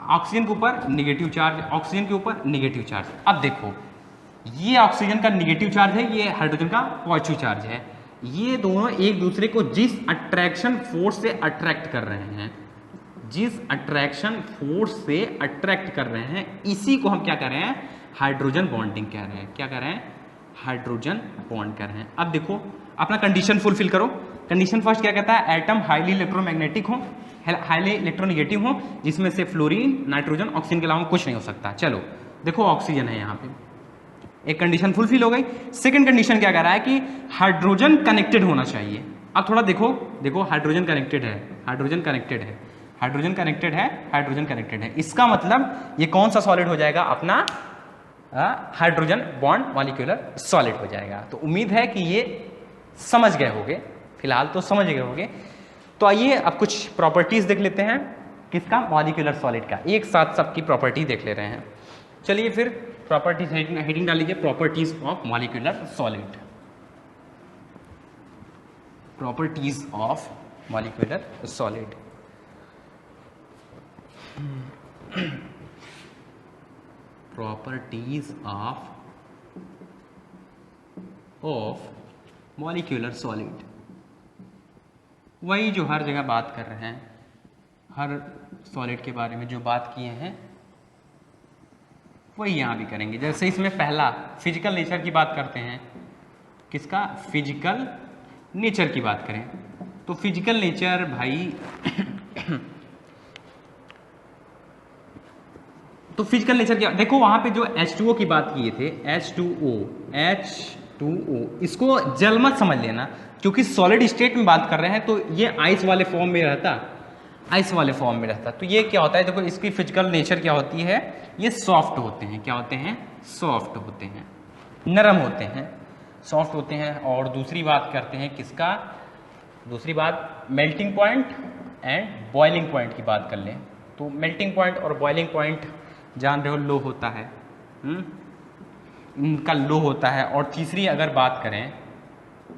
S1: ऑक्सीजन के ऊपर निगेटिव चार्ज, ऑक्सीजन के ऊपर निगेटिव चार्ज। अब देखो ये ऑक्सीजन का निगेटिव चार्ज है, ये हाइड्रोजन का पॉजिटिव चार्ज है। ये दोनों एक दूसरे को जिस अट्रैक्शन फोर्स से अट्रैक्ट कर रहे हैं, जिस अट्रैक्शन फोर्स से अट्रैक्ट कर रहे हैं, इसी को हम क्या कर रहे हैं? हाइड्रोजन बॉन्डिंग कह रहे हैं। क्या कह रहे हैं? हाइड्रोजन बॉन्ड कर रहे हैं। अब देखो अपना कंडीशन फुलफिल करो। कंडीशन फर्स्ट क्या कहता है? एटम हाईली इलेक्ट्रोमैग्नेटिक हो, हाईली इलेक्ट्रोनेगेटिव हो, जिसमें से फ्लोरीन, नाइट्रोजन, ऑक्सीजन के अलावा कुछ नहीं हो सकता। चलो देखो ऑक्सीजन है यहाँ पे, एक कंडीशन फुलफिल हो गई। सेकंड कंडीशन क्या कह रहा है कि हाइड्रोजन कनेक्टेड होना चाहिए। अब थोड़ा देखो, देखो हाइड्रोजन कनेक्टेड है, हाइड्रोजन कनेक्टेड है, हाइड्रोजन कनेक्टेड है, हाइड्रोजन कनेक्टेड है। इसका मतलब ये कौन सा सॉलिड हो जाएगा? अपना हाइड्रोजन बॉन्ड मॉलिक्यूलर सॉलिड हो जाएगा। तो उम्मीद है कि ये समझ गए होंगे, फिलहाल तो समझ गए होंगे। तो आइए अब कुछ प्रॉपर्टीज देख लेते हैं, किसका? मॉलिक्यूलर सॉलिड का। एक साथ सबकी प्रॉपर्टी देख ले रहे हैं। चलिए फिर प्रॉपर्टीज हेडिंग डाल लीजिए, properties of molecular solid, properties of molecular solid. Properties of molecular solid, वही जो हर जगह बात कर रहे हैं, हर सॉलिड के बारे में जो बात किए हैं वही यहाँ भी करेंगे। जैसे इसमें पहला फिजिकल नेचर की बात करते हैं, किसका, फिजिकल नेचर की बात करें तो फिजिकल नेचर भाई तो फिजिकल नेचर क्या, देखो वहां पे जो H2O की बात किए थे, H2O इसको जल मत समझ लेना, क्योंकि सॉलिड स्टेट में बात कर रहे हैं तो ये आइस वाले फॉर्म में रहता, आइस वाले फॉर्म में रहता। तो ये क्या होता है, देखो इसकी फिजिकल नेचर क्या होती है, ये सॉफ्ट होते हैं, क्या होते हैं, सॉफ्ट होते हैं, नरम होते हैं, सॉफ्ट होते हैं। और दूसरी बात करते हैं किसका, दूसरी बात melting point and boiling point की बात कर लें तो मेल्टिंग पॉइंट और बॉइलिंग पॉइंट जान रहे हो लो होता है, इनका लो होता है। और तीसरी अगर बात करें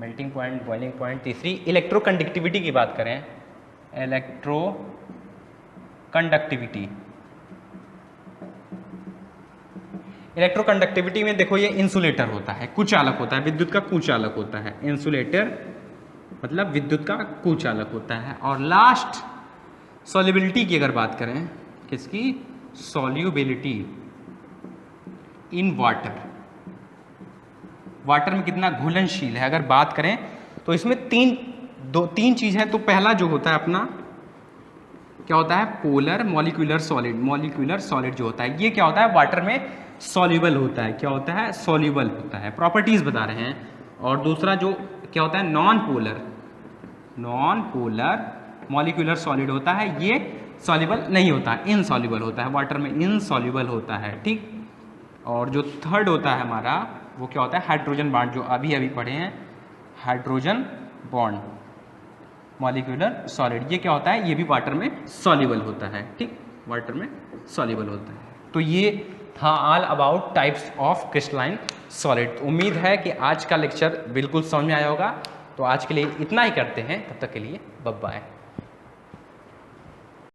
S1: मेल्टिंग पॉइंट, बॉइलिंग पॉइंट, तीसरी इलेक्ट्रो कंडक्टिविटी की बात करें, इलेक्ट्रो कंडक्टिविटी, इलेक्ट्रो कंडक्टिविटी में देखो ये इंसुलेटर होता है, कुचालक होता है, विद्युत का कुचालक होता है, इंसुलेटर मतलब विद्युत का कुचालक होता है। और लास्ट सॉल्युबिलिटी की अगर बात करें, किसकी, सॉल्युबिलिटी इन वाटर, वाटर में कितना घुलनशील है अगर बात करें तो इसमें तीन चीज है। तो पहला जो होता है अपना क्या होता है, polar molecular solid, molecular solid जो होता है ये क्या होता है, वाटर में सॉल्युबल होता है, क्या होता है, सॉल्युबल होता है, प्रॉपर्टीज बता रहे हैं। और दूसरा जो क्या होता है, non polar, non polar molecular solid होता है, ये सॉल्युबल नहीं होता है, इनसॉल्युबल होता है, वाटर में इनसॉल्युबल होता है, ठीक। और जो थर्ड होता है हमारा वो क्या होता है, हाइड्रोजन बॉन्ड, जो अभी अभी पढ़े हैं, हाइड्रोजन बॉन्ड मॉलिक्यूलर सॉलिड, ये क्या होता है, ये भी वाटर में सॉल्युबल होता है, ठीक, वाटर में सॉल्युबल होता है। तो ये था all about types of crystalline solid. उम्मीद है कि आज का लेक्चर बिल्कुल समझ में आया होगा। तो आज के लिए इतना ही करते हैं, तब तक के लिए बाय बाय।